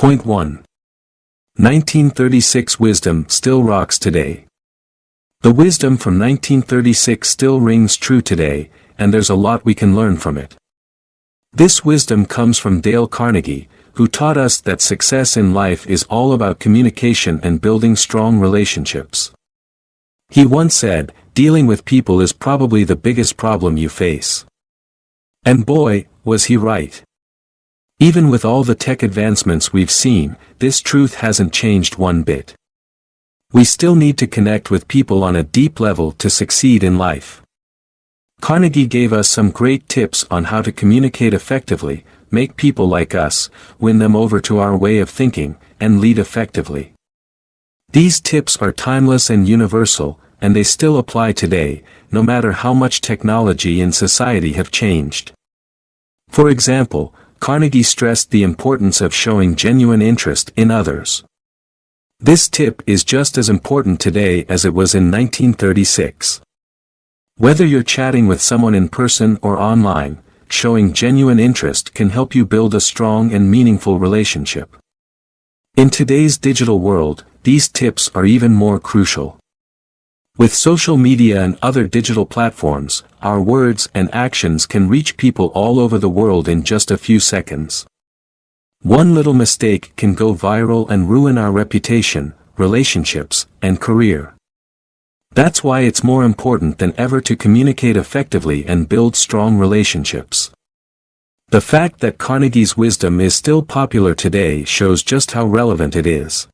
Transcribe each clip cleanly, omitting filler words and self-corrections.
Point 1. 1936 wisdom still rocks today. The wisdom from 1936 still rings true today, and there's a lot we can learn from it. This wisdom comes from Dale Carnegie, who taught us that success in life is all about communication and building strong relationships. He once said, "Dealing with people is probably the biggest problem you face." And boy, was he right. Even with all the tech advancements we've seen, this truth hasn't changed one bit. We still need to connect with people on a deep level to succeed in life. Carnegie gave us some great tips on how to communicate effectively, make people like us, win them over to our way of thinking, and lead effectively. These tips are timeless and universal, and they still apply today, no matter how much technology and society have changed. For example, Carnegie stressed the importance of showing genuine interest in others. This tip is just as important today as it was in 1936. Whether you're chatting with someone in person or online, showing genuine interest can help you build a strong and meaningful relationship. In today's digital world, these tips are even more crucial. With social media and other digital platforms, our words and actions can reach people all over the world in just a few seconds. One little mistake can go viral and ruin our reputation, relationships, and career. That's why it's more important than ever to communicate effectively and build strong relationships. The fact that Carnegie's wisdom is still popular today shows just how relevant it is.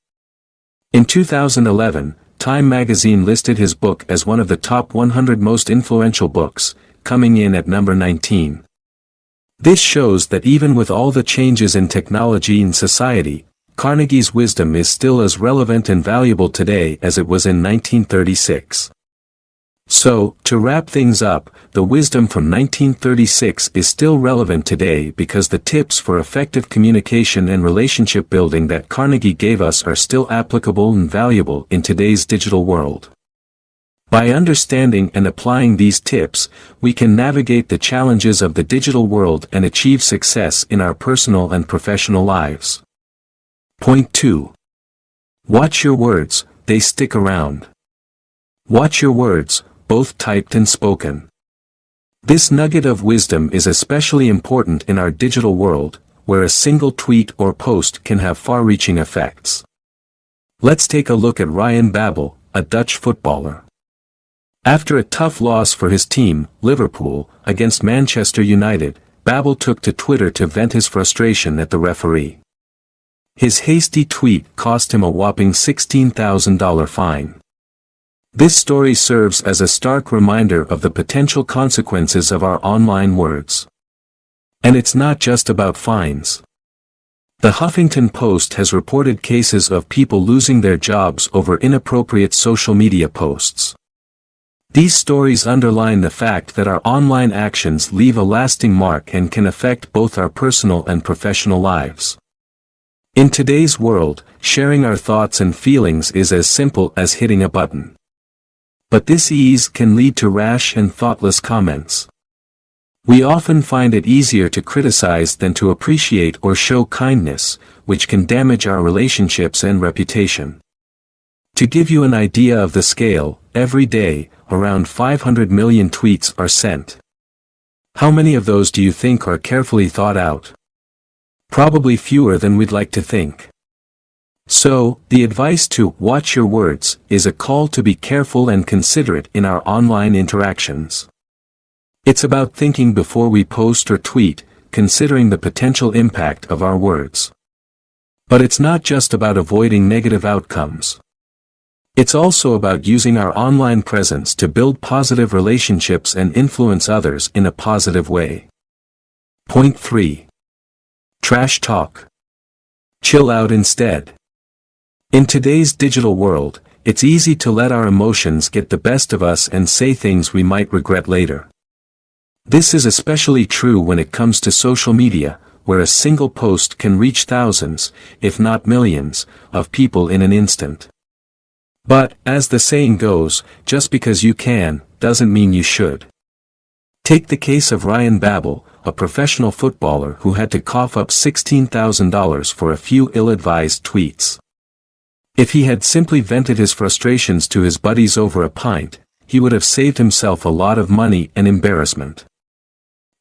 In 2011, Time magazine listed his book as one of the top 100 most influential books, coming in at number 19. This shows that even with all the changes in technology and society, Carnegie's wisdom is still as relevant and valuable today as it was in 1936. So, to wrap things up, the wisdom from 1936 is still relevant today because the tips for effective communication and relationship building that Carnegie gave us are still applicable and valuable in today's digital world. By understanding and applying these tips, we can navigate the challenges of the digital world and achieve success in our personal and professional lives. Point 2. Watch your words, they stick around. Watch your words, both typed and spoken. This nugget of wisdom is especially important in our digital world, where a single tweet or post can have far-reaching effects. Let's take a look at Ryan Babel, a Dutch footballer. After a tough loss for his team, Liverpool, against Manchester United, Babel took to Twitter to vent his frustration at the referee. His hasty tweet cost him a whopping $16,000 fine. This story serves as a stark reminder of the potential consequences of our online words. And it's not just about fines. The Huffington Post has reported cases of people losing their jobs over inappropriate social media posts. These stories underline the fact that our online actions leave a lasting mark and can affect both our personal and professional lives. In today's world, sharing our thoughts and feelings is as simple as hitting a button. But this ease can lead to rash and thoughtless comments. We often find it easier to criticize than to appreciate or show kindness, which can damage our relationships and reputation. To give you an idea of the scale, every day, around 500 million tweets are sent. How many of those do you think are carefully thought out? Probably fewer than we'd like to think. So, the advice to watch your words is a call to be careful and considerate in our online interactions. It's about thinking before we post or tweet, considering the potential impact of our words. But it's not just about avoiding negative outcomes. It's also about using our online presence to build positive relationships and influence others in a positive way. Point 3. Trash talk. Chill out instead. In today's digital world, it's easy to let our emotions get the best of us and say things we might regret later. This is especially true when it comes to social media, where a single post can reach thousands, if not millions, of people in an instant. But, as the saying goes, just because you can, doesn't mean you should. Take the case of Ryan Babel, a professional footballer who had to cough up $16,000 for a few ill-advised tweets. If he had simply vented his frustrations to his buddies over a pint, he would have saved himself a lot of money and embarrassment.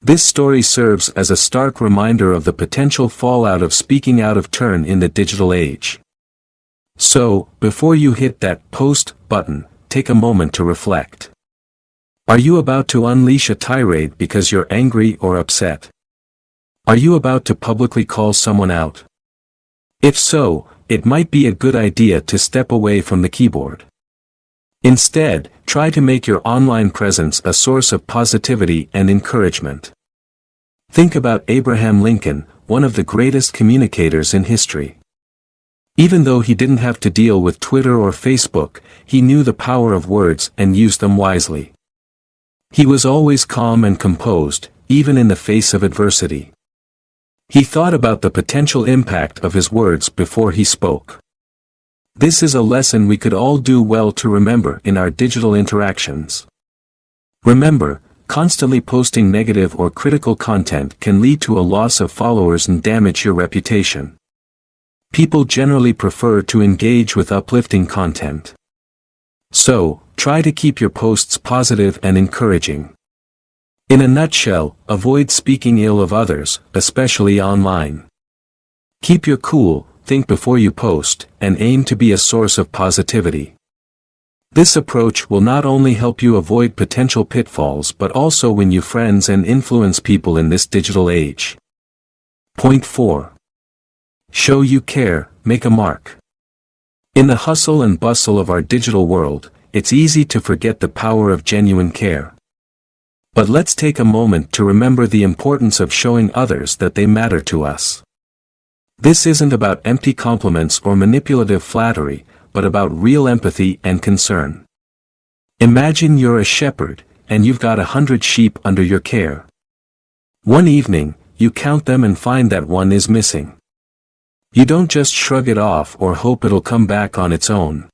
This story serves as a stark reminder of the potential fallout of speaking out of turn in the digital age. So, before you hit that post button, take a moment to reflect. Are you about to unleash a tirade because you're angry or upset? Are you about to publicly call someone out? If so, it might be a good idea to step away from the keyboard. Instead, try to make your online presence a source of positivity and encouragement. Think about Abraham Lincoln, one of the greatest communicators in history. Even though he didn't have to deal with Twitter or Facebook, he knew the power of words and used them wisely. He was always calm and composed, even in the face of adversity. He thought about the potential impact of his words before he spoke. This is a lesson we could all do well to remember in our digital interactions. Remember, constantly posting negative or critical content can lead to a loss of followers and damage your reputation. People generally prefer to engage with uplifting content. So, try to keep your posts positive and encouraging. In a nutshell, avoid speaking ill of others, especially online. Keep your cool, think before you post, and aim to be a source of positivity. This approach will not only help you avoid potential pitfalls but also win you friends and influence people in this digital age. Point 4. Show you care, make a mark. In the hustle and bustle of our digital world, it's easy to forget the power of genuine care. But let's take a moment to remember the importance of showing others that they matter to us. This isn't about empty compliments or manipulative flattery, but about real empathy and concern. Imagine you're a shepherd, and you've got 100 sheep under your care. One evening, you count them and find that one is missing. You don't just shrug it off or hope it'll come back on its own.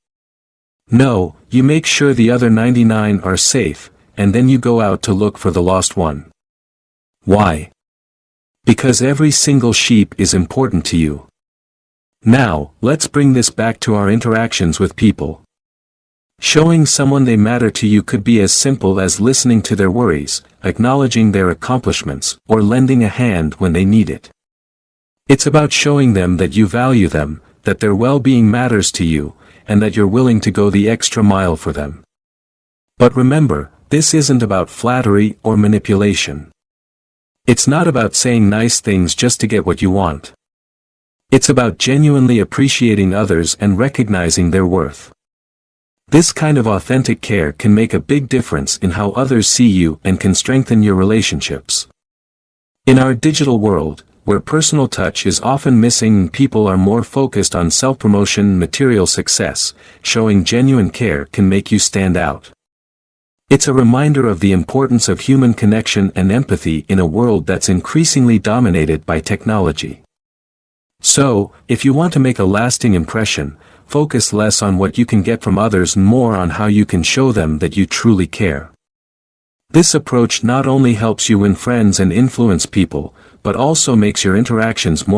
No, you make sure the other 99 are safe, and then you go out to look for the lost one. Why? Because every single sheep is important to you. Now, let's bring this back to our interactions with people. Showing someone they matter to you could be as simple as listening to their worries, acknowledging their accomplishments, or lending a hand when they need it. It's about showing them that you value them, that their well-being matters to you, and that you're willing to go the extra mile for them. But remember, this isn't about flattery or manipulation. It's not about saying nice things just to get what you want. It's about genuinely appreciating others and recognizing their worth. This kind of authentic care can make a big difference in how others see you and can strengthen your relationships. In our digital world, where personal touch is often missing and people are more focused on self-promotion and material success, showing genuine care can make you stand out. It's a reminder of the importance of human connection and empathy in a world that's increasingly dominated by technology. So, if you want to make a lasting impression, focus less on what you can get from others and more on how you can show them that you truly care. This approach not only helps you win friends and influence people, but also makes your interactions more